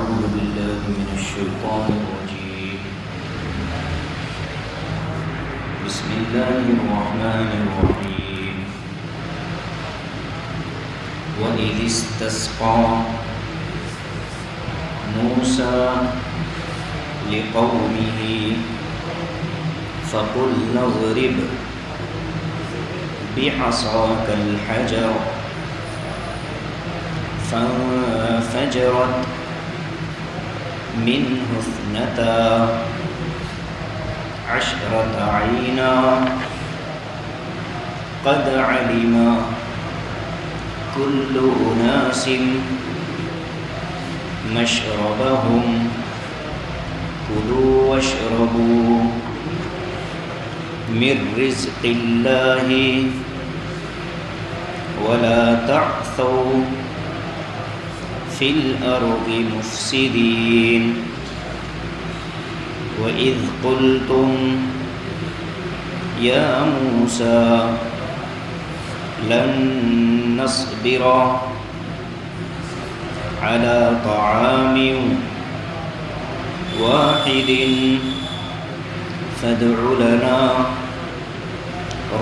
أعوذ بالله من الشيطان الرجيم. بسم الله الرحمن الرحيم. وإذ استسقى موسى لقومه فقلنا اضرب بعصاك الحجر فانفجرت منه 12 عينا قد علم كل أناس مشربهم كلوا واشربوا من رزق الله ولا تعثوا في الأرض مفسدين وإذ قلتم يا موسى لن نصبر على طعام واحد فادع لنا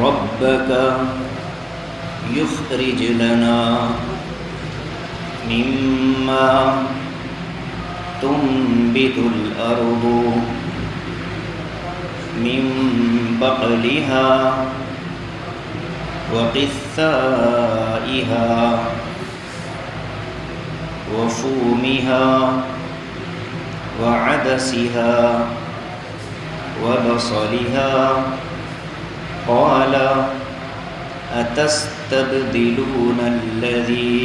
ربك يخرج لنا مما تنبت الأرض من بقلها وقثائها وفومها وعدسها وبصلها قال أتستبدلون الذي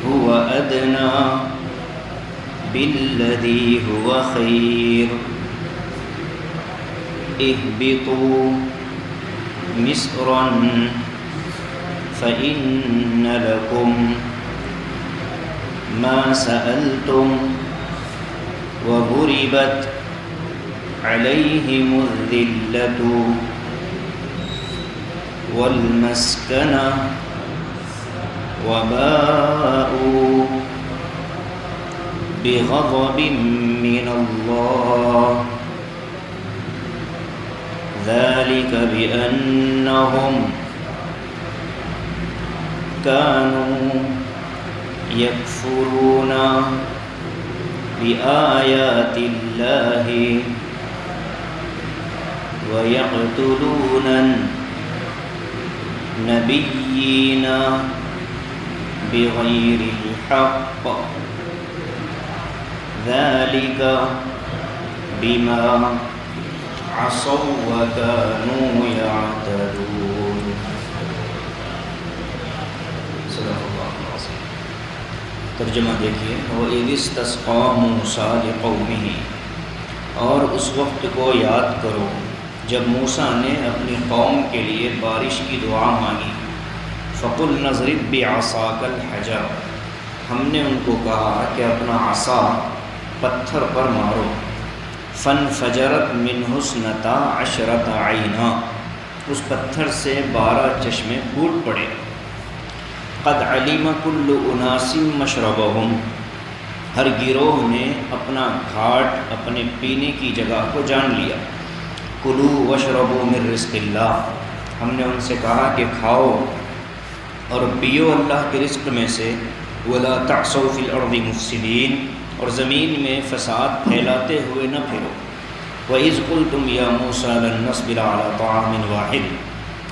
هو أدنى بالذي هو خير اهبطوا مصرا فإن لكم ما سألتم وضربت عليهم الذلة والمسكنة وباءوا بغضب من الله ذلك بأنهم كانوا يكفرون بآيات الله ويقتلون النبيين بغير الحق ذلك بما عصوا وكانوا يعتدون. صدق اللہ العظیم. ترجمہ دیکھیے. وَإِذِ اسْتَسْقَىٰ مُوسَىٰ لِقَوْمِهِ، اور اس وقت کو یاد کرو جب موسیٰ نے اپنی قوم کے لیے بارش کی دعا مانگی. فَقُلْنَا اضْرِب بِّعَصَاكَ الْحَجَرَ، ہم نے ان کو کہا کہ اپنا عصا پتھر پر مارو. فَانْفَجَرَتْ مِنْهُ 12 عَيْنًا، اس پتھر سے 12 چشمے پھوٹ پڑے. قَدْ عَلِمَ كُلُّ أُنَاسٍ مَشْرَبَهُمْ، ہر گروہ نے اپنا گھاٹ اپنے پینے کی جگہ کو جان لیا. کُلُوا وَاشْرَبُوا مِن رِزْقِ اللَّهِ، ہم نے ان سے کہا کہ کھاؤ اور پیو اللہ کے رزق میں سے. وَلَا تَعْثَوْا فِي الْأَرْضِ مُفْسِدِينَ، اور زمین میں فساد پھیلاتے ہوئے نہ پھرو. وَإِذْ قُلْتُمْ يَا مُوسَىٰ لَن نَّصْبِرَ عَلَىٰ طَعَامٍ وَاحِدٍ،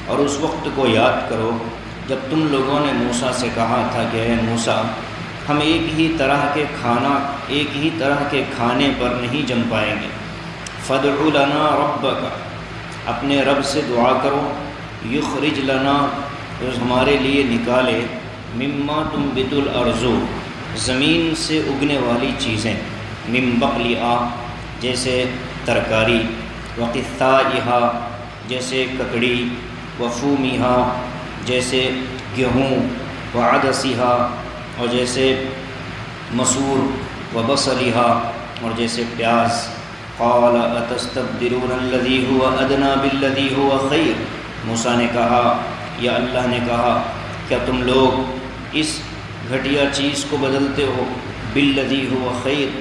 اور اس وقت کو یاد کرو جب تم لوگوں نے موسیٰ سے کہا تھا کہ اے موسیٰ ہم ایک ہی طرح کے کھانے پر نہیں جم پائیں گے. فَادْعُ لَنَا رَبَّكَ، اپنے رب سے دعا کرو. یخرج لنا، جو ہمارے لیے نکالے. مما تنبت الارض، زمین سے اگنے والی چیزیں. من بقلها، جیسے ترکاری. وقثائها، جیسے ککڑی. وفومها، جیسے گیہوں. وعدسها، اور جیسے مسور. وبصلها، اور جیسے پیاز. قال اتستبدلون الذی هو ادنی بالذی هو خیر، موسیٰ نے کہا یا اللہ نے کہا کیا تم لوگ اس گھٹیا چیز کو بدلتے ہو بالذی ہوا خیر،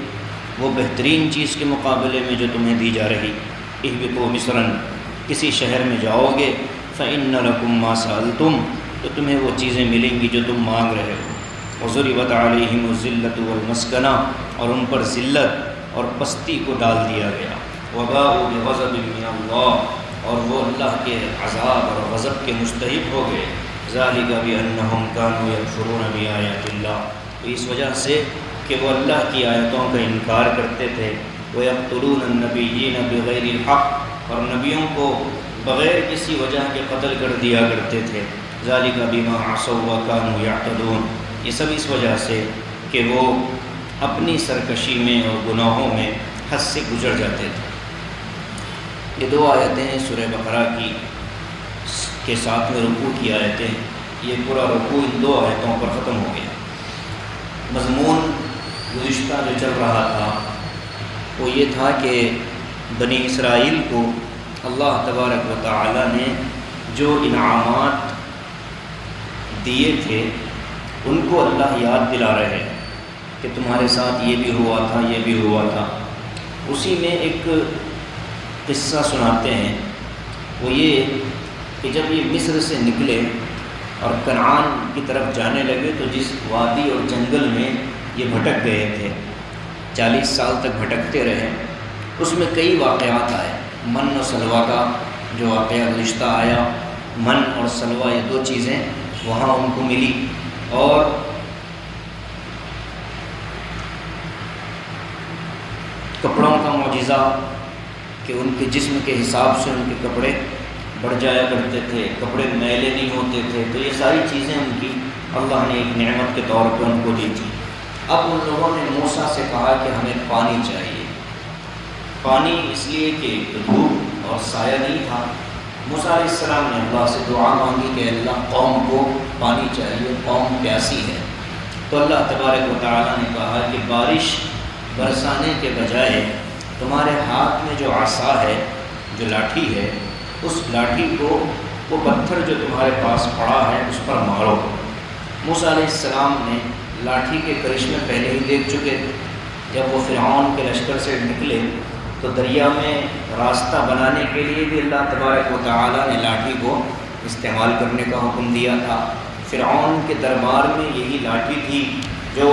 وہ بہترین چیز کے مقابلے میں جو تمہیں دی جا رہی، اہبطوا مصرا، کسی شہر میں جاؤ گے، فإن لکم ما سألتم، تو تمہیں وہ چیزیں ملیں گی جو تم مانگ رہے ہو، وضربت علیہم الذلۃ والمسکنہ، اور ان پر ذلت اور پستی کو ڈال دیا گیا، وباءوا بغضب من اللہ، اور وہ اللہ کے عذاب اور غضب کے مستحق ہو گئے، ذالک بأنہم کانوا یکفرون بآیات اللہ، تو اس وجہ سے کہ وہ اللہ کی آیتوں کا انکار کرتے تھے، وَيَقْتُلُونَ النَّبِيِّينَ بِغَيْرِ الْحَقِّ، اور نبیوں کو بغیر کسی وجہ کے قتل کر دیا کرتے تھے، ذَلِكَ بِمَا عَصَوْا وَكَانُوا يَعْتَدُونَ، یہ سب اس وجہ سے کہ وہ اپنی سرکشی میں اور گناہوں میں حد سے گزر جاتے تھے۔ یہ دو آیتیں سورہ بقرہ کی کے ساتھ میں رکوع کی آیتیں، یہ پورا رکوع ان دو آیتوں پر ختم ہو گیا۔ مضمون گزشتہ جو چل رہا تھا وہ یہ تھا کہ بنی اسرائیل کو اللہ تبارک و تعالی نے جو انعامات دیے تھے ان کو اللہ یاد دلا رہے ہیں کہ تمہارے ساتھ یہ بھی ہوا تھا، یہ بھی ہوا تھا۔ اسی میں ایک قصہ سناتے ہیں، وہ یہ کہ جب یہ مصر سے نکلے اور کنعان کی طرف جانے لگے تو جس وادی اور جنگل میں یہ بھٹک گئے تھے، 40 سال تک بھٹکتے رہے، اس میں کئی واقعات آئے۔ من و سلوہ کا جو واقعہ گزشتہ آیا، من اور سلوہ یہ دو چیزیں وہاں ان کو ملی، اور کپڑوں کا معجزہ کہ ان کے جسم کے حساب سے ان کے کپڑے بڑھ جایا کرتے تھے، کپڑے میلے نہیں ہوتے تھے، تو یہ ساری چیزیں ان کی اللہ نے ایک نعمت کے طور پہ ان کو دی تھی۔ اب ان لوگوں نے موسیٰ سے کہا کہ ہمیں پانی چاہیے، پانی اس لیے کہ دھوپ اور سایہ نہیں تھا۔ موسیٰ علیہ السلام نے اللہ سے دعا مانگی کہ اللہ قوم کو پانی چاہیے، قوم پیاسی ہے، تو اللہ تبارک و تعالیٰ نے کہا کہ بارش برسانے کے بجائے تمہارے ہاتھ میں جو عصا ہے، جو لاٹھی ہے، اس لاٹھی کو وہ پتھر جو تمہارے پاس پڑا ہے اس پر مارو۔ موسیٰ علیہ السلام نے لاٹھی کے کرشمے پہلے ہی دیکھ چکے تھے۔ جب وہ فرعون کے لشکر سے نکلے تو دریا میں راستہ بنانے کے لیے بھی اللہ تبارک و تعالیٰ نے لاٹھی کو استعمال کرنے کا حکم دیا تھا۔ فرعون کے دربار میں یہی لاٹھی تھی جو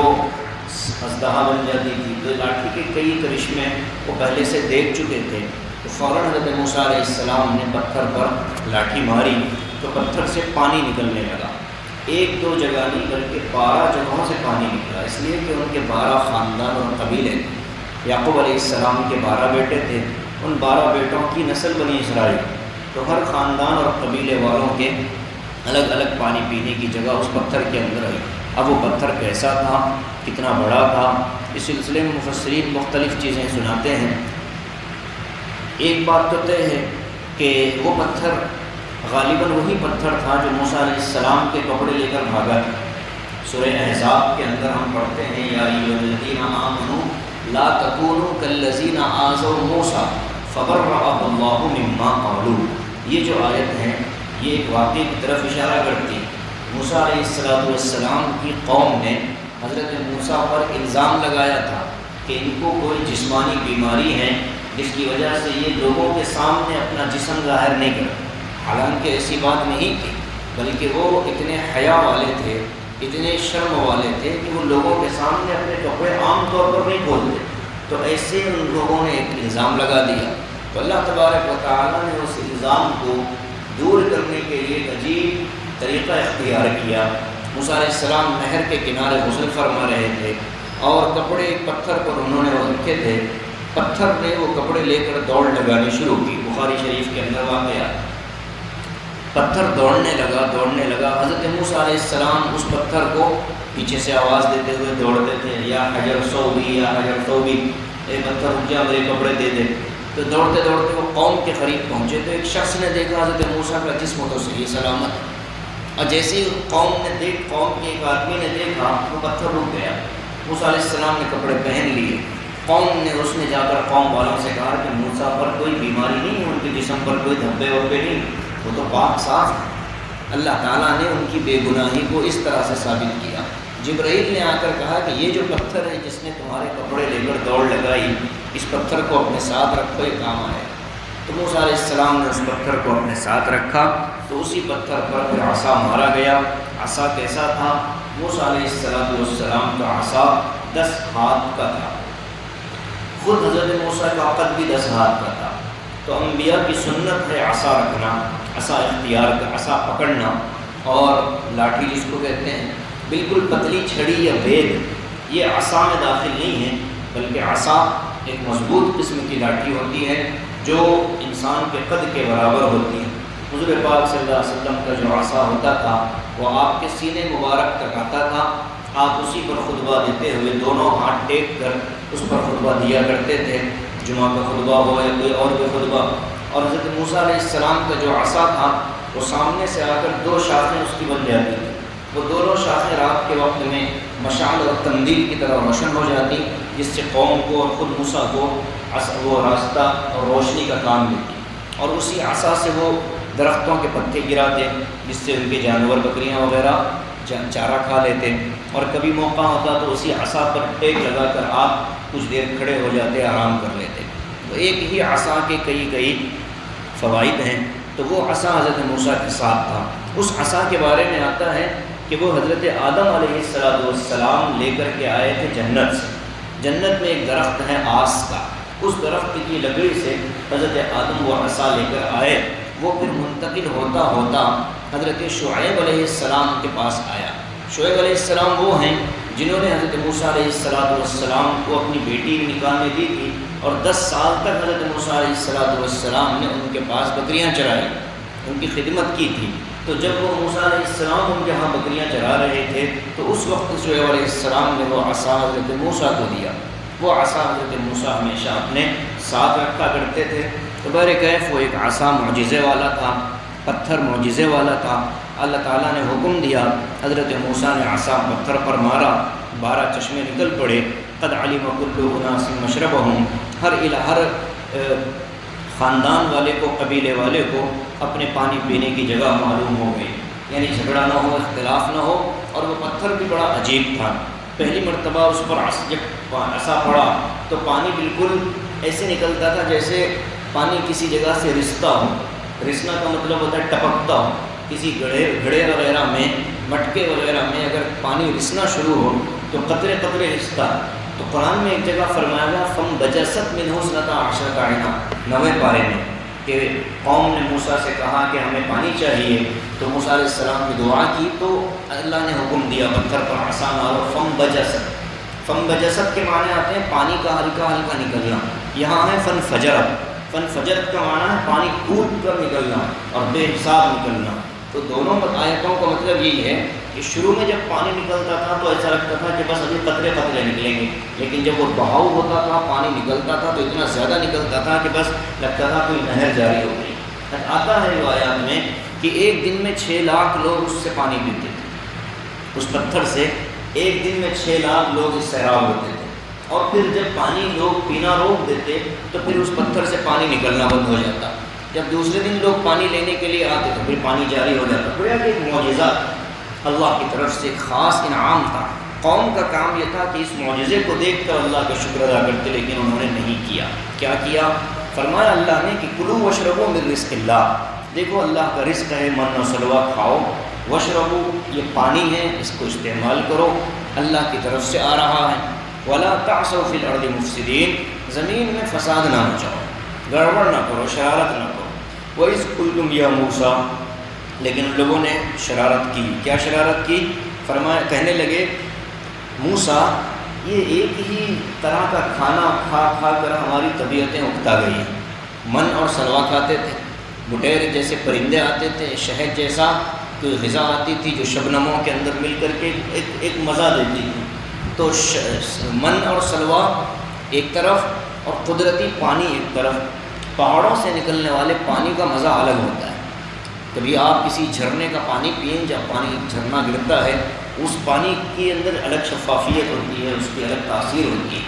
اژدہا بن جاتی تھی، تو لاٹھی کے کئی کرشمے وہ پہلے سے دیکھ چکے تھے، تو فوراً حضرت موسیٰ علیہ السلام نے پتھر پر لاٹھی ماری تو پتھر سے پانی نکلنے لگا۔ ایک دو جگہ نہیں بلکہ 12 جگہوں سے پانی نکلا، اس لیے کہ ان کے 12 خاندان اور قبیلے تھے۔ یعقوب علیہ السلام کے 12 بیٹے تھے، ان 12 بیٹوں کی نسل بنی اسرائیل، تو ہر خاندان اور قبیلے والوں کے الگ الگ پانی پینے کی جگہ اس پتھر کے اندر آئی۔ اب وہ پتھر کیسا تھا، کتنا بڑا تھا، اس سلسلے میں مفسرین مختلف چیزیں سناتے ہیں۔ ایک بات تو طے ہے کہ وہ پتھر غالباً وہی پتھر تھا جو موسیٰ علیہ السلام کے کپڑے لے کر بھاگا تھا۔ سورہ احزاب کے اندر ہم پڑھتے ہیں یا ایھا الذین آمنوا لا تکونوا کالذین آذوا موسیٰ فبرأہ اللہ مما قالوا، یہ جو آیت ہے یہ ایک واقعے کی طرف اشارہ کرتی ہے۔ موسیٰ علیہ السلام کی قوم نے حضرت موسیٰ پر الزام لگایا تھا کہ ان کو کوئی جسمانی بیماری ہے جس کی وجہ سے یہ لوگوں کے سامنے اپنا جسم ظاہر نہیں کرتے، حالانکہ ایسی بات نہیں تھی، بلکہ وہ اتنے حیا والے تھے، اتنے شرم والے تھے کہ وہ لوگوں کے سامنے اپنے کپڑے عام طور پر نہیں کھولتے، تو ایسے ان لوگوں نے ایک الزام لگا دیا۔ تو اللہ تبارک و تعالیٰ نے اس الزام کو دور کرنے کے لیے ایک عجیب طریقہ اختیار کیا۔ موسیٰ علیہ السلام نہر کے کنارے غسل فرما رہے تھے اور کپڑے ایک پتھر پر انہوں نے رکھے تھے، پتھر نے وہ کپڑے لے کر دوڑ لگانی شروع کی۔ بخاری شریف کے اندر واقعہ، پتھر دوڑنے لگا، حضرت موسیٰ علیہ السلام اس پتھر کو پیچھے سے آواز دیتے ہوئے دوڑتے تھے، یا حجر صوبی یا حجر صوبی، اے پتھر رک جا میرے کپڑے دے دے۔ تو دوڑتے دوڑتے وہ قوم کے قریب پہنچے تو ایک شخص نے دیکھا حضرت موسیٰ کا جسم تو صحیح سلامت ہے، اور جیسے ہی قوم کے ایک آدمی نے دیکھا وہ پتھر رک گیا۔ موسیٰ علیہ السلام نے کپڑے پہن لیے، اس نے جا کر قوم والوں سے کہا کہ موسیٰ پر کوئی بیماری نہیں ہے، ان کے جسم پر کوئی دھبے وبے نہیں، وہ تو پاک صاف ہے۔ اللہ تعالیٰ نے ان کی بے گناہی کو اس طرح سے ثابت کیا، جبرائیل نے آ کر کہا کہ یہ جو پتھر ہے جس نے تمہارے کپڑے لے کر دوڑ لگائی، اس پتھر کو اپنے ساتھ رکھو، یہ کام آئے۔ تو موسیٰ علیہ السلام نے اس پتھر کو اپنے ساتھ رکھا، تو اسی پتھر پر پھر عصا مارا گیا۔ عصا کیسا تھا؟ موسیٰ علیہ السلام کا عصا 10 ہاتھ کا تھا، خود حضرت موسیٰ کا قد بھی 10 ہاتھ کا تھا۔ تو انبیاء کی سنت ہے عصا رکھنا، عصا اختیار کا، عصا پکڑنا، اور لاٹھی جس کو کہتے ہیں، بالکل پتلی چھڑی یا بید یہ عصا میں داخل نہیں ہے، بلکہ عصا ایک مضبوط قسم کی لاٹھی ہوتی ہے جو انسان کے قد کے برابر ہوتی ہے۔ حضور پاک صلی اللہ علیہ وسلم کا جو عصا ہوتا تھا وہ آپ کے سینے مبارک تک آتا تھا، آپ اسی پر خطبہ دیتے ہوئے دونوں ہاتھ ٹیک کر اس پر خطبہ دیا کرتے تھے، جمعہ کا خطبہ ہو یا کوئی اور بھی خطبہ۔ اور حضرت موسیٰ علیہ السلام کا جو عصا تھا وہ سامنے سے آ کر 2 شاخیں اس کی بن جاتی تھیں، وہ دونوں شاخیں رات کے وقت میں مشعل اور قندیل کی طرح روشن ہو جاتی، جس سے قوم کو اور خود موسیٰ کو وہ راستہ اور روشنی کا کام دیتی، اور اسی عصا سے وہ درختوں کے پتے گراتے جس سے ان کے جانور بکریاں وغیرہ چارہ کھا لیتے، اور کبھی موقع ہوتا تو اسی عصا پر ٹیک لگا کر آپ کچھ دیر کھڑے ہو جاتے، آرام کر لیتے۔ تو ایک ہی عصا کے کئی فوائد ہیں۔ تو وہ عصا حضرت موسیٰ کے ساتھ تھا۔ اس عصا کے بارے میں آتا ہے کہ وہ حضرت آدم علیہ السلام لے کر کے آئے تھے جنت سے۔ جنت میں ایک درخت ہے آس کا، اس درخت کی لکڑی سے حضرت آدم وہ عصا لے کر آئے۔ وہ پھر منتقل ہوتا ہوتا حضرت شعیب علیہ السلام کے پاس آیا۔ شعیب علیہ السلام وہ ہیں جنہوں نے حضرت موسیٰ علیہ السلام کو اپنی بیٹی نکالنے دی تھی، اور 10 سال تک حضرت موسیٰ علیہ السلام نے ان کے پاس بکریاں چرائی، ان کی خدمت کی تھی۔ تو جب وہ موسیٰ علیہ السلام ان کے ہاں بکریاں چرا رہے تھے تو اس وقت شعیب علیہ السلام نے وہ عصا حضرت موسیٰ کو دیا۔ وہ عصا حضرت موسیٰ ہمیشہ اپنے ساتھ رکھا کرتے تھے۔ تو بہرکیف وہ ایک عصا معجزے والا تھا، پتھر معجزے والا تھا۔ اللہ تعالیٰ نے حکم دیا، حضرت موسیٰ نے عصا پتھر پر مارا، 12 چشمے نکل پڑے۔ قد علم کل اناس مشربہم، ہر خاندان والے کو، قبیلے والے کو اپنے پانی پینے کی جگہ معلوم ہو گئی، یعنی جھگڑا نہ ہو، اختلاف نہ ہو۔ اور وہ پتھر بھی بڑا عجیب تھا، پہلی مرتبہ اس پر جب عصا پڑا تو پانی بالکل ایسے نکلتا تھا جیسے پانی کسی جگہ سے رستا ہو۔ رسنا کا مطلب ہوتا ہے ٹپکتا ہو، کسی گھڑے وغیرہ میں، مٹکے وغیرہ میں اگر پانی رسنا شروع ہو تو قطرے قطرے رستا۔ تو قرآن میں ایک جگہ فرمایا گیا فم بجست منہ اثنتا عشرۃ عینا، 9ویں پارے میں، کہ قوم نے موسیٰ سے کہا کہ ہمیں پانی چاہیے، تو موسیٰ علیہ السلام کی دعا کی تو اللہ نے حکم دیا پتھر پر عصا مارو، فم بجست۔ فم بجست کے معنی آتے ہیں پانی کا ہلکا ہلکا نکلنا، یہاں ہے فن فجرت۔ فن فجرت کا معنی ہے پانی کود کر نکلنا اور بے حساب نکلنا۔ تو دونوں آیتوں کا مطلب یہی ہے کہ شروع میں جب پانی نکلتا تھا تو ایسا لگتا تھا کہ بس ابھی قطرے قطرے نکلیں گے، لیکن جب وہ بہاؤ ہوتا تھا، پانی نکلتا تھا تو اتنا زیادہ نکلتا تھا کہ بس لگتا تھا کوئی نہر جاری ہو گئی۔ آتا ہے روایات میں کہ ایک دن میں 6 لاکھ لوگ اس سے پانی پیتے تھے، اس پتھر سے ایک دن میں 6 لاکھ لوگ اس سیراب ہوتے تھے۔ اور پھر جب پانی لوگ پینا روک دیتے تو پھر اس پتھر سے پانی نکلنا بند ہو جاتا۔ جب دوسرے دن لوگ پانی لینے کے لیے آتے تو پھر پانی جاری ہو جاتا۔ گویا کہ ایک معجزہ اللہ کی طرف سے خاص انعام تھا۔ قوم کا کام یہ تھا کہ اس معجزے کو دیکھ کر اللہ کا شکر ادا کرتے، لیکن انہوں نے نہیں کیا۔ کیا کیا؟ فرمایا اللہ نے کہ کلوا واشربوا من رزق اللہ، دیکھو اللہ کا رزق ہے، من و سلوہ کھاؤ، واشربوا یہ پانی ہے، اس کو استعمال کرو، اللہ کی طرف سے آ رہا ہے۔ ولا تعثوا فی الارض مفسدین، زمین میں فساد نہ مچاؤ، گڑبڑ نہ کرو، شرارت نہ کرو۔ وَإِذْ قُلْتُمْ يَا مُوسَىٰ، لیکن ان لوگوں نے شرارت کی۔ کیا شرارت کی؟ فرمایا، کہنے لگے موسیٰ یہ ایک ہی طرح کا کھانا کھا کھا کر ہماری طبیعتیں اکتا گئی ہیں۔ من اور سلوا کھاتے تھے، بٹیر جیسے پرندے آتے تھے، شہد جیسا کوئی غذا آتی تھی جو شبنموں کے اندر مل کر کے ایک مزہ دیتی تھی۔ تو من اور سلوا ایک طرف اور قدرتی پانی ایک طرف۔ پہاڑوں سے نکلنے والے پانی کا مزہ الگ ہوتا ہے۔ کبھی آپ کسی جھرنے کا پانی پئیں، جب پانی جھرنا گرتا ہے اس پانی کے اندر الگ شفافیت ہوتی ہے، اس کی الگ تاثیر ہوتی ہے۔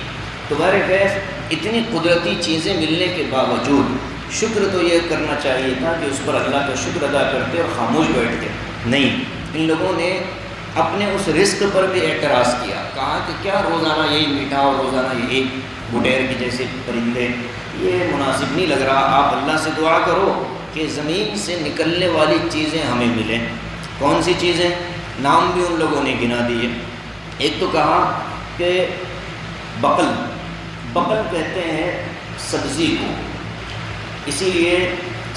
تو بہرکیف اتنی قدرتی چیزیں ملنے کے باوجود شکر تو یہ کرنا چاہیے تھا کہ اس پر اللہ کا شکر ادا کرتے اور خاموش بیٹھتے، نہیں، ان لوگوں نے اپنے اس رزق پر بھی اعتراض کیا، کہا کہ کیا روزانہ یہی میٹھا اور روزانہ یہی بٹیر کے جیسے پرندے، یہ مناسب نہیں لگ رہا، آپ اللہ سے دعا کرو کہ زمین سے نکلنے والی چیزیں ہمیں ملیں۔ کون سی چیزیں؟ نام بھی ان لوگوں نے گنا دیے۔ ایک تو کہا کہ بقل، بقل کہتے ہیں سبزی کو، اسی لیے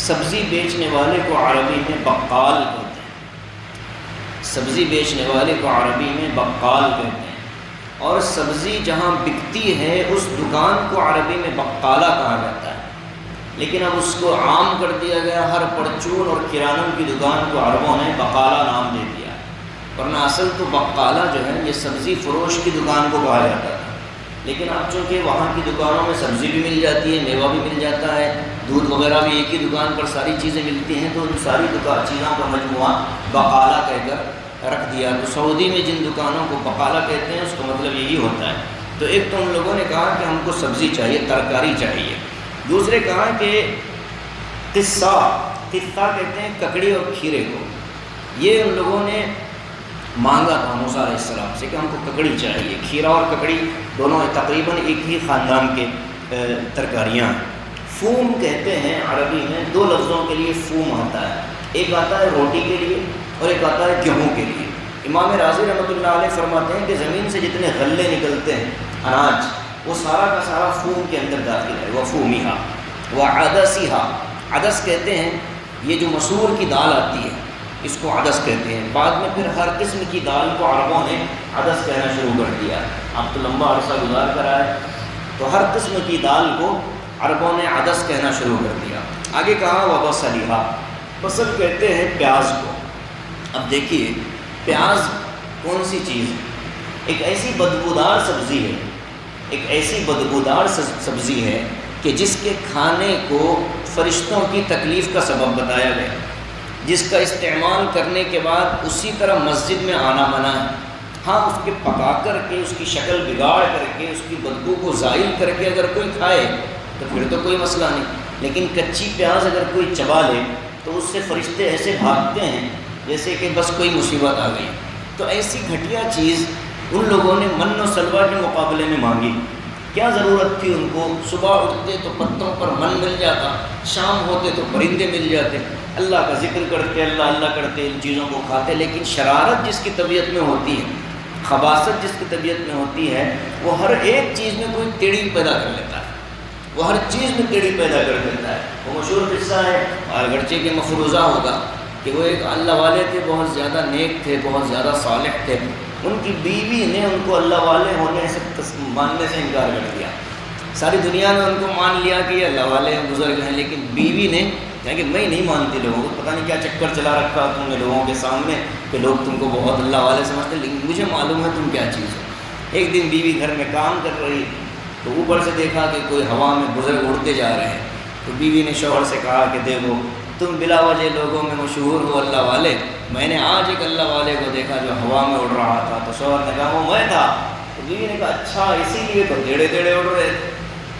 سبزی بیچنے والے کو عربی میں بقال کہتے ہیں، سبزی بیچنے والے کو عربی میں بقال کہتے ہیں، اور سبزی جہاں بکتی ہے اس دکان کو عربی میں بقالہ کہا جاتا ہے، لیکن اب اس کو عام کر دیا گیا، ہر پرچون اور کرانوں کی دکان کو عربوں نے بقالہ نام دے دیا، ورنہ اصل تو بقالہ جو ہے یہ سبزی فروش کی دکان کو کہا جاتا تھا، لیکن اب چونکہ وہاں کی دکانوں میں سبزی بھی مل جاتی ہے، میوہ بھی مل جاتا ہے، دودھ وغیرہ بھی ایک ہی دکان پر ساری چیزیں ملتی ہیں، تو ان ساری چیزوں کا مجموعہ بقالہ کہہ کر رکھ دیا۔ تو سعودی میں جن دکانوں کو بقالہ کہتے ہیں اس کا مطلب یہی ہوتا ہے۔ تو ایک تو ان لوگوں نے کہا کہ ہم کو سبزی چاہیے، ترکاری چاہیے۔ دوسرے کہا کہ قصہ، قصہ کہتے ہیں ککڑی اور کھیرے کو، یہ ان لوگوں نے مانگا تھا موسیٰ علیہ السلام سے کہ ہم کو ککڑی چاہیے۔ کھیرا اور ککڑی دونوں تقریباً ایک ہی خاندان کے ترکاریاں ہیں۔ فوم کہتے ہیں عربی میں، دو لفظوں کے لیے فوم آتا ہے، ایک آتا ہے روٹی کے لیے اور ایک آتا ہے گیہوں کے لیے۔ امام راضی رحمۃ اللہ علیہ فرماتے ہیں کہ زمین سے جتنے غلے نکلتے ہیں اناج، وہ سارا کا سارا فوم کے اندر داخل ہے۔ وَفُومِهَا وَعَدَسِهَا، عدس کہتے ہیں یہ جو مسور کی دال آتی ہے اس کو عدس کہتے ہیں۔ بعد میں پھر ہر قسم کی دال کو عربوں نے عدس کہنا شروع کر دیا۔ اب تو لمبا عرصہ گزار کر آئے تو ہر قسم کی دال کو عربوں نے عدس کہنا شروع کر دیا۔ آگے کہا وَبَصَلِهَا، بصل کہتے ہیں پیاز کو۔ اب دیکھیے پیاز کون سی چیز ہے؟ ایک ایسی بدبودار سبزی ہے، ایک ایسی بدبودار سبزی ہے کہ جس کے کھانے کو فرشتوں کی تکلیف کا سبب بتایا گیا، جس کا استعمال کرنے کے بعد اسی طرح مسجد میں آنا منع ہے۔ ہاں اس کے پکا کر کے، اس کی شکل بگاڑ کر کے، اس کی بدبو کو زائل کر کے اگر کوئی کھائے تو پھر تو کوئی مسئلہ نہیں، لیکن کچی پیاز اگر کوئی چبا لے تو اس سے فرشتے ایسے بھاگتے ہیں جیسے کہ بس کوئی مصیبت آ گئی۔ تو ایسی گھٹیا چیز ان لوگوں نے من و سلوہ کے مقابلے میں مانگی۔ کیا ضرورت تھی ان کو؟ صبح اٹھتے تو پتوں پر من مل جاتا، شام ہوتے تو پرندے مل جاتے، اللہ کا ذکر کرتے، اللہ اللہ کرتے، ان چیزوں کو کھاتے۔ لیکن شرارت جس کی طبیعت میں ہوتی ہے، خباثت جس کی طبیعت میں ہوتی ہے، وہ ہر ایک چیز میں کوئی ٹیڑھی پیدا کر لیتا ہے، وہ ہر چیز میں ٹیڑھی پیدا کر دیتا ہے۔ وہ مشہور قصہ ہے، اگرچہ کہ مفروضہ ہوگا، کہ وہ ایک اللہ والے تھے، بہت زیادہ نیک تھے، بہت زیادہ صالح تھے۔ ان کی بیوی نے ان کو اللہ والے ہونے سے ماننے سے انکار کر دیا۔ ساری دنیا نے ان کو مان لیا کہ یہ اللہ والے ہیں، بزرگ ہیں، لیکن بیوی نے کہا کہ میں نہیں مانتی لوگوں کو، پتہ نہیں کیا چکر چلا رکھا تم نے لوگوں کے سامنے کہ لوگ تم کو بہت اللہ والے سمجھتے ہیں، لیکن مجھے معلوم ہے تم کیا چیز ہو۔ ایک دن بیوی گھر میں کام کر رہی تو اوپر سے دیکھا کہ کوئی ہوا میں بزرگ اڑتے جا رہے ہیں، تو بیوی نے شوہر سے کہا کہ دیکھو تم بلا وجہ لوگوں میں مشہور ہو اللہ والے، میں نے آج ایک اللہ والے کو دیکھا جو ہوا میں اڑ رہا تھا۔ تو شوہر نے کہا وہ میں تھا۔ تو بیوی نے کہا اچھا اسی لیے تو ٹیڑھے ٹیڑھے اڑ رہے تھے۔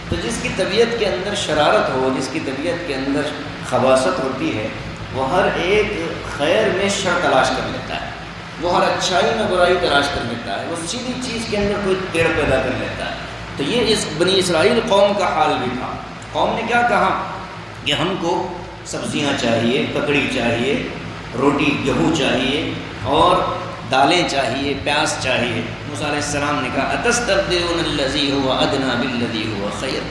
تو جس کی طبیعت کے اندر شرارت ہو، جس کی طبیعت کے اندر خباثت ہوتی ہے، وہ ہر ایک خیر میں شر تلاش کر لیتا ہے، وہ ہر اچھائی میں برائی تلاش کر لیتا ہے، وہ سیدھی چیز کے اندر کوئی ٹیڑھ پیدا کر لیتا ہے۔ تو یہ اس بنی اسرائیل قوم کا حال بھی تھا۔ قوم نے کیا کہا کہ ہم کو سبزیاں چاہیے، ککڑی چاہیے، روٹی گیہوں چاہیے اور دالیں چاہیے، پیاز چاہیے۔ موسیٰ علیہ السلام نے کہا اتستبدلون الذی هو ادنی بالذی هو خیر،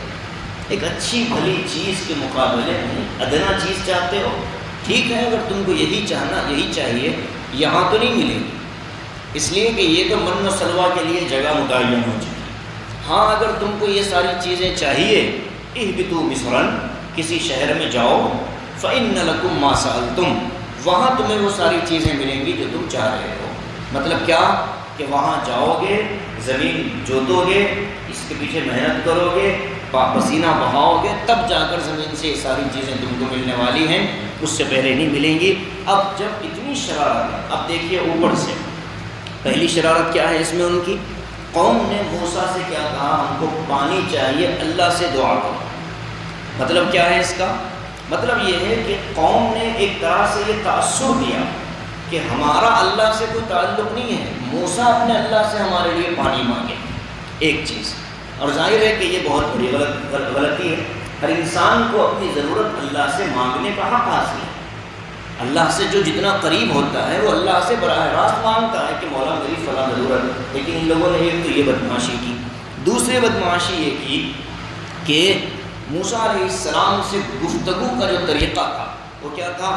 ایک اچھی بھلی چیز کے مقابلے میں ادنا چیز چاہتے ہو؟ ٹھیک ہے، اگر تم کو یہی چاہنا، یہی چاہیے، یہاں تو نہیں ملے گی، اس لیے کہ یہ تو من و سلوہ کے لیے جگہ متعین ہو چکی۔ ہاں اگر تم کو یہ ساری چیزیں چاہیے، اہبطوا مصرا، کسی شہر میں جاؤ، فإن لکم ما سألتم، وہاں تمہیں وہ ساری چیزیں ملیں گی جو تم چاہ رہے ہو۔ مطلب کیا کہ وہاں جاؤ گے، زمین جوتو گے، اس کے پیچھے محنت کرو گے، پسینہ بہاؤ گے، تب جا کر زمین سے یہ ساری چیزیں تم کو ملنے والی ہیں، اس سے پہلے نہیں ملیں گی۔ اب جب اتنی شرارت ہے، اب دیکھیے اوپر سے پہلی شرارت کیا ہے اس میں ان کی؟ قوم نے موسیٰ سے کیا کہا؟ ہم کو پانی چاہیے، اللہ سے دعا کرو۔ مطلب کیا ہے اس کا؟ مطلب یہ ہے کہ قوم نے ایک طرح سے یہ تأثر دیا کہ ہمارا اللہ سے کوئی تعلق نہیں ہے، موسیٰ اپنے اللہ سے ہمارے لیے پانی مانگے، ایک چیز۔ اور ظاہر ہے کہ یہ بہت بڑی غلطی ہے۔ ہر انسان کو اپنی ضرورت اللہ سے مانگنے کا حق حاصل ہے۔ اللہ سے جو جتنا قریب ہوتا ہے وہ اللہ سے براہ راست مانگتا ہے کہ مولا میری فلاں ضرورت ہے۔ لیکن ان لوگوں نے ایک تو یہ بدمعاشی کی، دوسری بدمعاشی یہ کی کہ موسیٰ علیہ السلام سے گفتگو کا جو طریقہ تھا وہ کیا تھا؟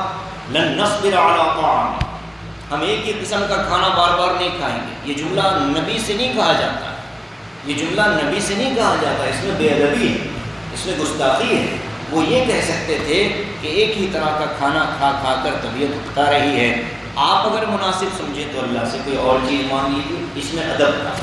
لن نصبر علی طعام، ہم ایک ہی قسم کا کھانا بار بار نہیں کھائیں گے۔ یہ جملہ نبی سے نہیں کہا جاتا، یہ جملہ نبی سے نہیں کہا جاتا، اس میں بے ادبی ہے، اس میں گستاخی ہے۔ وہ یہ کہہ سکتے تھے کہ ایک ہی طرح کا کھانا کھا کھا کر طبیعت اکتا رہی ہے، آپ اگر مناسب سمجھیں تو اللہ سے کوئی اور چیز مانگ لیجیے، اس میں ادب تھا۔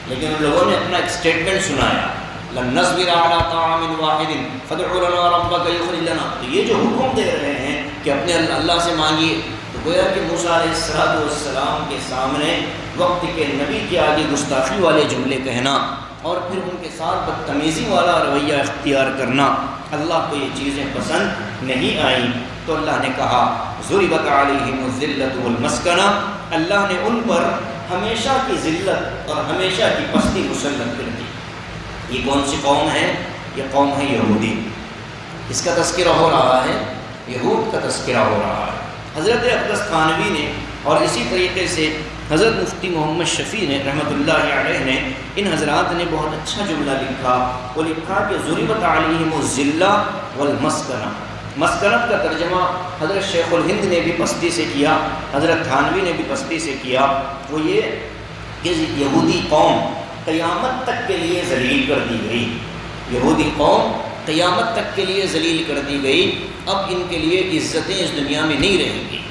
لیکن ان لوگوں نے اپنا ایک اسٹیٹمنٹ سنایا، لن نصبر علی طعام واحد فادع لنا ربک یخرج لنا، تو یہ جو حکم دے رہے ہیں کہ اپنے اللہ سے مانگیے، تو گویا کہ موسیٰ علیہ السلام کے سامنے وقت کے نبی کے آگے گستاخی والے جملے کہنا اور پھر ان کے ساتھ بدتمیزی والا رویہ اختیار کرنا، اللہ کو یہ چیزیں پسند نہیں آئیں۔ تو اللہ نے کہا ضربت علیہم الذلۃ والمسکنہ، اللہ نے ان پر ہمیشہ کی ذلت اور ہمیشہ کی پستی مسلط کر دی۔ یہ کون سی قوم ہے؟ یہ قوم ہے یہودی، اس کا تذکرہ ہو رہا ہے، یہود کا تذکرہ ہو رہا ہے۔ حضرت اقدس تھانوی نے اور اسی طریقے سے حضرت مفتی محمد شفیع نے رحمۃ اللہ علیہ نے، ان حضرات نے بہت اچھا جملہ لکھا۔ وہ لکھا کہ ضربت علیہم الذلہ والمسکنہ، مسکنت کا ترجمہ حضرت شیخ الہند نے بھی پستی سے کیا، حضرت تھانوی نے بھی پستی سے کیا۔ وہ یہ کہ یہودی قوم قیامت تک کے لیے ذلیل کر دی گئی، یہودی قوم قیامت تک کے لیے ذلیل کر دی گئی۔ اب ان کے لیے عزتیں اس دنیا میں نہیں رہیں گی،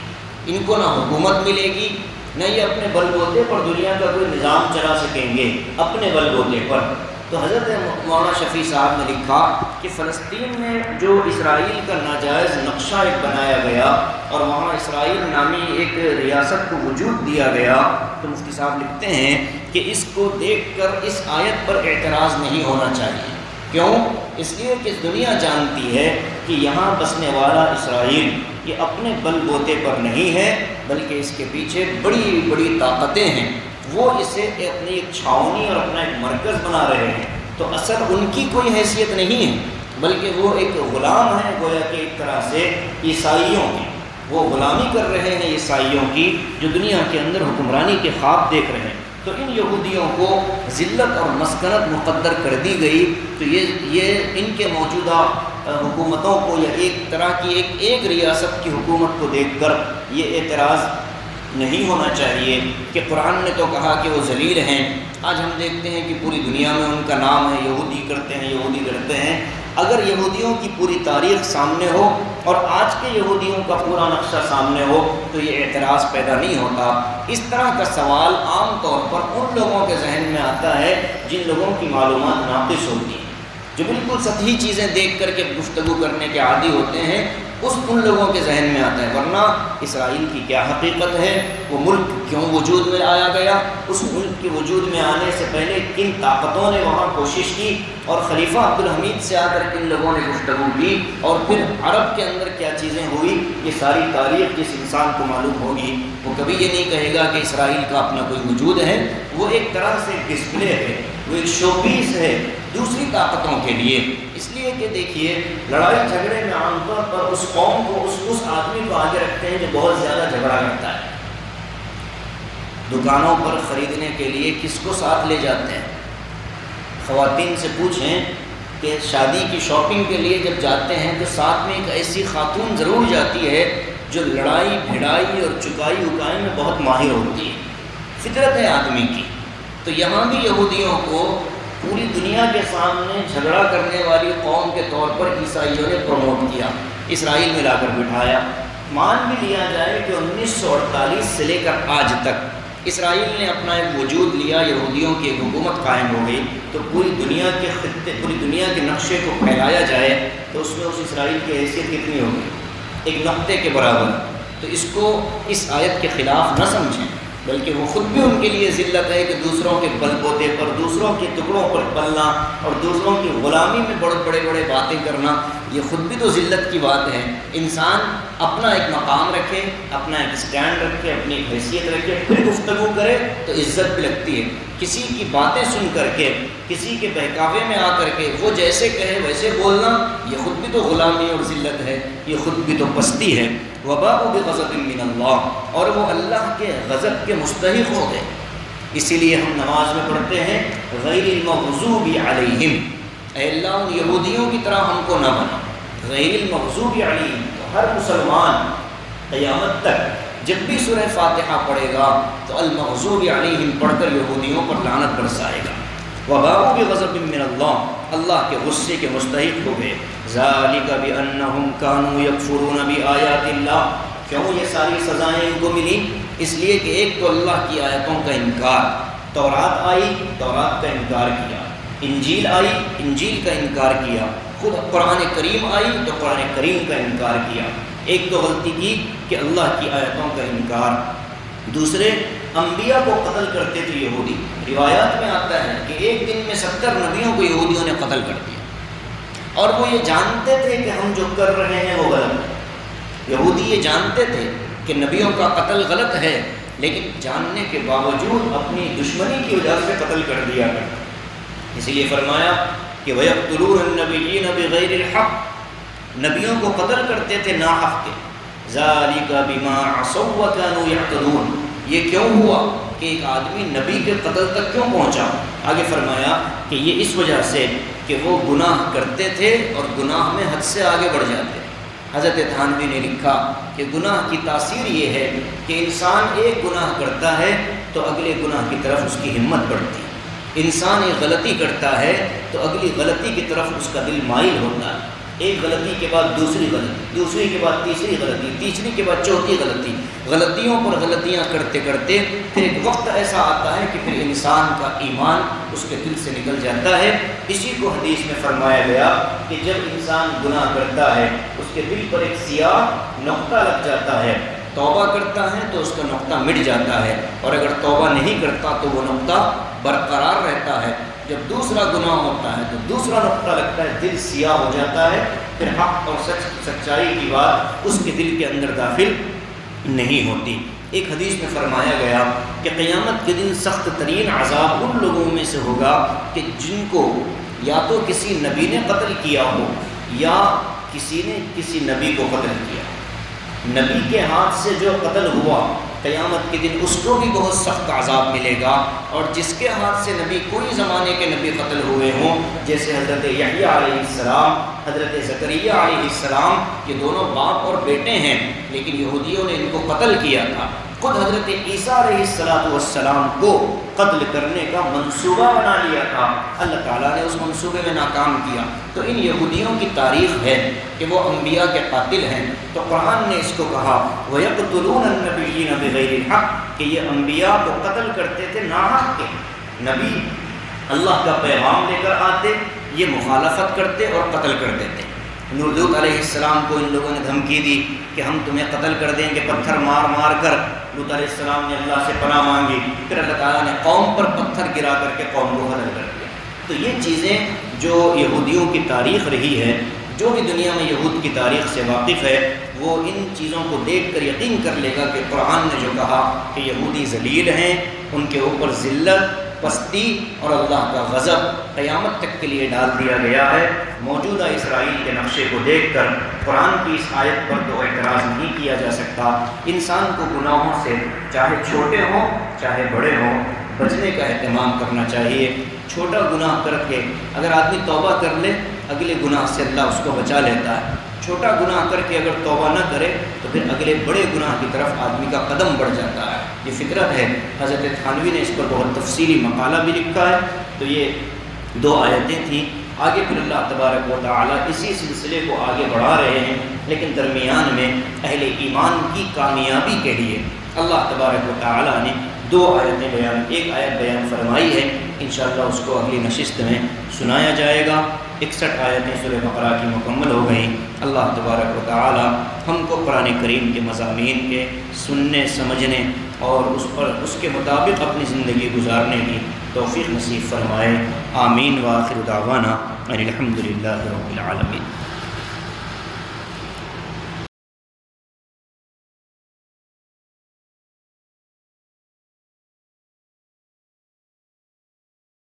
ان کو نہ حکومت ملے گی، نہ یہ اپنے بل بوتے پر دنیا کا کوئی نظام چلا سکیں گے اپنے بل بوتے پر۔ تو حضرت مولانا شفیع صاحب نے لکھا کہ فلسطین میں جو اسرائیل کا ناجائز نقشہ ایک بنایا گیا اور وہاں اسرائیل نامی ایک ریاست کو وجود دیا گیا، تو مفتی صاحب لکھتے ہیں کہ اس کو دیکھ کر اس آیت پر اعتراض نہیں ہونا چاہیے۔ کیوں؟ اس لیے کہ دنیا جانتی ہے کہ یہاں بسنے والا اسرائیل یہ اپنے بل بوتے پر نہیں ہے، بلکہ اس کے پیچھے بڑی بڑی طاقتیں ہیں، وہ اسے اپنی ایک چھاؤنی اور اپنا ایک مرکز بنا رہے ہیں۔ تو اصل ان کی کوئی حیثیت نہیں ہے، بلکہ وہ ایک غلام ہے، گویا کہ ایک طرح سے عیسائیوں کی وہ غلامی کر رہے ہیں، عیسائیوں کی جو دنیا کے اندر حکمرانی کے خواب دیکھ رہے ہیں۔ تو ان یہودیوں کو ذلت اور مسکنت مقدر کر دی گئی۔ تو یہ ان کے موجودہ حکومتوں کو یا ایک طرح کی ایک ریاست کی حکومت کو دیکھ کر یہ اعتراض نہیں ہونا چاہیے کہ قرآن نے تو کہا کہ وہ ذلیل ہیں۔ آج ہم دیکھتے ہیں کہ پوری دنیا میں ان کا نام ہے، یہودی کرتے ہیں، یہودی کرتے ہیں۔ اگر یہودیوں کی پوری تاریخ سامنے ہو اور آج کے یہودیوں کا پورا نقشہ سامنے ہو تو یہ اعتراض پیدا نہیں ہوتا۔ اس طرح کا سوال عام طور پر ان لوگوں کے ذہن میں آتا ہے جن لوگوں کی معلومات ناقص ہوتی ہیں، جو بالکل سطحی چیزیں دیکھ کر کے گفتگو کرنے کے عادی ہوتے ہیں، ان لوگوں کے ذہن میں آتا ہے۔ ورنہ اسرائیل کی کیا حقیقت ہے، وہ ملک کیوں وجود میں آیا گیا، اس ملک کے وجود میں آنے سے پہلے کن طاقتوں نے وہاں کوشش کی، اور خلیفہ عبدالحمید سے آ کر کن لوگوں نے گفتگو کی، اور پھر عرب کے اندر کیا چیزیں ہوئی، یہ ساری تاریخ جس انسان کو معلوم ہوگی وہ کبھی یہ نہیں کہے گا کہ اسرائیل کا اپنا کوئی وجود ہے۔ وہ ایک طرح سے ڈسپلے ہے، وہ ایک شو پیس ہے دوسری طاقتوں کے لیے۔ اس لیے کہ دیکھیے لڑائی جھگڑے میں عام طور پر اس قوم کو اس آدمی کو آگے رکھتے ہیں جو بہت زیادہ جھگڑا کرتا ہے۔ دکانوں پر خریدنے کے لیے کس کو ساتھ لے جاتے ہیں؟ خواتین سے پوچھیں کہ شادی کی شاپنگ کے لیے جب جاتے ہیں تو ساتھ میں ایک ایسی خاتون ضرور جاتی ہے جو لڑائی بھڑائی اور چکائی اکائی میں بہت ماہر ہوتی ہے، فطرت ہے آدمی کی۔ تو یہاں بھی یہودیوں کو پوری دنیا کے سامنے جھگڑا کرنے والی قوم کے طور پر عیسائیوں نے پروموٹ کیا، اسرائیل میں لا کر بٹھایا۔ مان بھی لیا جائے کہ 1948 سے لے کر آج تک اسرائیل نے اپنا ایک وجود لیا، یہودیوں کی ایک حکومت قائم ہو گئی، تو پوری دنیا کے خطے، پوری دنیا کے نقشے کو پھیلایا جائے تو اس میں اس اسرائیل کی حیثیت کتنی ہوگی؟ ایک نقطے کے برابر۔ تو اس کو اس آیت کے خلاف نہ سمجھیں، بلکہ وہ خود بھی ان کے لیے ذلت ہے کہ دوسروں کے بل بوتے پر، دوسروں کے ٹکڑوں پر پلنا اور دوسروں کی غلامی میں بڑے بڑے باتیں کرنا، یہ خود بھی تو ذلت کی بات ہے۔ انسان اپنا ایک مقام رکھے، اپنا ایک اسٹینڈ رکھے، اپنی ایک حیثیت رکھے، پھر گفتگو کرے تو عزت بھی لگتی ہے۔ کسی کی باتیں سن کر کے، کسی کے بہکاوے میں آ کر کے وہ جیسے کہے ویسے بولنا، یہ خود بھی تو غلامی اور ذلت ہے، یہ خود بھی تو پستی ہے۔ وَبَاءُوا بِغَضَبٍ مِّنَ اللَّهِ، اور وہ اللہ کے غضب کے مستحق ہو گئے۔ اسی لیے ہم نماز میں پڑھتے ہیں غیر المغضوب علیہم، اے اللہ ان یہودیوں کی طرح ہم کو نہ بنا۔ غیر المغضوب علیہم، ہر مسلمان قیامت تک جب بھی سورہ فاتحہ پڑھے گا تو المغضوب علیہم پڑھ کر یہودیوں پر لعنت برسائے گا۔ وَبَاءُوا بِغَضَبٍ مِّنَ اللَّهِ، اللہ کے غصے کے مستحق ہو گئے۔ ذَلِكَ بِأَنَّهُمْ كَانُوا يَكْفُرُونَ بِآيَاتِ اللَّهِ، کیوں یہ ساری سزائیں ان کو ملی؟ اس لیے کہ ایک تو اللہ کی آیتوں کا انکار، تورات آئی، تورات کا انکار کیا، انجیل آئی، انجیل کا انکار کیا، خود قرآن کریم آئی تو قرآن کریم کا انکار کیا۔ ایک تو غلطی کی کہ اللہ کی آیتوں کا انکار، دوسرے انبیاء کو قتل کرتے تھے یہودی۔ روایات میں آتا ہے کہ ایک دن میں 70 نبیوں کو یہودیوں نے قتل کر دیا، اور وہ یہ جانتے تھے کہ ہم جو کر رہے ہیں وہ غلط ہے۔ یہودی یہ جانتے تھے کہ نبیوں کا قتل غلط ہے، لیکن جاننے کے باوجود اپنی دشمنی کی وجہ سے قتل کر دیا کرتے۔ اسی لیے فرمایا کہ وَيَقْتُلُونَ النَّبِيِّينَ بِغَيْرِ الْحَقِّ، نبیوں کو قتل کرتے تھے ناحق کے۔ ذَلِكَ بِمَا عَصَوْا وَكَانُوا يَعْتَدُونَ، یہ کیوں ہوا کہ ایک آدمی نبی کے قتل تک کیوں پہنچا؟ آگے فرمایا کہ یہ اس وجہ سے کہ وہ گناہ کرتے تھے اور گناہ میں حد سے آگے بڑھ جاتے۔ حضرت تھانوی نے لکھا کہ گناہ کی تاثیر یہ ہے کہ انسان ایک گناہ کرتا ہے تو اگلے گناہ کی طرف اس کی ہمت بڑھتی ہے۔ انسان ایک غلطی کرتا ہے تو اگلی غلطی کی طرف اس کا دل مائل ہوتا ہے۔ ایک غلطی کے بعد دوسری غلطی، دوسری کے بعد تیسری غلطی، تیسری کے بعد چوتھی غلطی، غلطیوں پر غلطیاں کرتے کرتے پھر ایک وقت ایسا آتا ہے کہ پھر انسان کا ایمان اس کے دل سے نکل جاتا ہے۔ اسی کو حدیث میں فرمایا گیا کہ جب انسان گناہ کرتا ہے اس کے دل پر ایک سیاہ نقطہ لگ جاتا ہے، توبہ کرتا ہے تو اس کا نقطہ مٹ جاتا ہے، اور اگر توبہ نہیں کرتا تو وہ نقطہ برقرار رہتا ہے۔ جب دوسرا گناہ ہوتا ہے تو دوسرا نقطہ لگتا ہے، دل سیاہ ہو جاتا ہے، پھر حق اور سچائی کی بات اس کے دل کے اندر داخل نہیں ہوتی۔ ایک حدیث میں فرمایا گیا کہ قیامت کے دن سخت ترین عذاب ان لوگوں میں سے ہوگا کہ جن کو یا تو کسی نبی نے قتل کیا ہو یا کسی نے کسی نبی کو قتل کیا۔ نبی کے ہاتھ سے جو قتل ہوا قیامت کے دن اس کو بھی بہت سخت عذاب ملے گا، اور جس کے ہاتھ سے نبی کوئی زمانے کے نبی قتل ہوئے ہوں، جیسے حضرت یحییٰ علیہ السلام، حضرت زکریا علیہ السلام، یہ دونوں باپ اور بیٹے ہیں، لیکن یہودیوں نے ان کو قتل کیا تھا۔ خود حضرت عیسیٰ علیہ السلام کو قتل کرنے کا منصوبہ بنا لیا تھا، اللہ تعالیٰ نے اس منصوبے میں ناکام کیا۔ تو ان یہودیوں کی تاریخ ہے کہ وہ انبیاء کے قاتل ہیں، تو قرآن نے اس کو کہا وَيَقْتُلُونَ النَّبِيِّينَ بِغَيْرِ الْحَقِّ، کہ یہ انبیاء کو قتل کرتے تھے ناحق کے۔ نبی اللہ کا پیغام لے کر آتے، یہ مخالفت کرتے اور قتل کر دیتے۔ لوط علیہ السلام کو ان لوگوں نے دھمکی دی کہ ہم تمہیں قتل کر دیں گے پتھر مار مار کر۔ لوط علیہ السلام نے اللہ سے پناہ مانگی، پھر اللہ تعالیٰ نے قوم پر پتھر گرا کر کے قوم کو قتل کر دیا۔ تو یہ چیزیں جو یہودیوں کی تاریخ رہی ہے، جو بھی دنیا میں یہود کی تاریخ سے واقف ہے وہ ان چیزوں کو دیکھ کر یقین کر لے گا کہ قرآن نے جو کہا کہ یہودی ذلیل ہیں، ان کے اوپر ذلت، پستی اور اللہ کا غضب قیامت تک کے لیے ڈال دیا گیا ہے۔ موجودہ اسرائیل کے نقشے کو دیکھ کر قرآن کی اس آیت پر تو اعتراض نہیں کیا جا سکتا۔ انسان کو گناہوں سے چاہے چھوٹے ہوں چاہے بڑے ہوں بچنے کا اہتمام کرنا چاہیے۔ چھوٹا گناہ کر کے اگر آدمی توبہ کر لے اگلے گناہ سے اللہ اس کو بچا لیتا ہے، چھوٹا گناہ کر کے اگر توبہ نہ کرے تو پھر اگلے بڑے گناہ کی طرف آدمی کا قدم بڑھ جاتا ہے۔ یہ فطرت ہے۔ حضرت تھانوی نے اس پر بہت تفصیلی مقالہ بھی لکھا ہے۔ تو یہ 2 آیتیں تھیں۔ آگے پھر اللہ تبارک و تعالیٰ اسی سلسلے کو آگے بڑھا رہے ہیں، لیکن درمیان میں اہل ایمان کی کامیابی کے لیے اللہ تبارک و تعالیٰ نے 2 آیتیں بیان، ایک آیت بیان فرمائی ہے، انشاءاللہ اس کو اگلی نشست میں سنایا جائے گا۔ 61 آیتیں سورہ بقرہ کی مکمل ہو گئیں۔ اللہ تبارک و تعالی ہم کو قرآن کریم کے مضامین کے سننے، سمجھنے اور اس کے مطابق اپنی زندگی گزارنے کی توفیق نصیب فرمائے۔ آمین۔ وآخر دعوانا الحمد للہ رب العالمین۔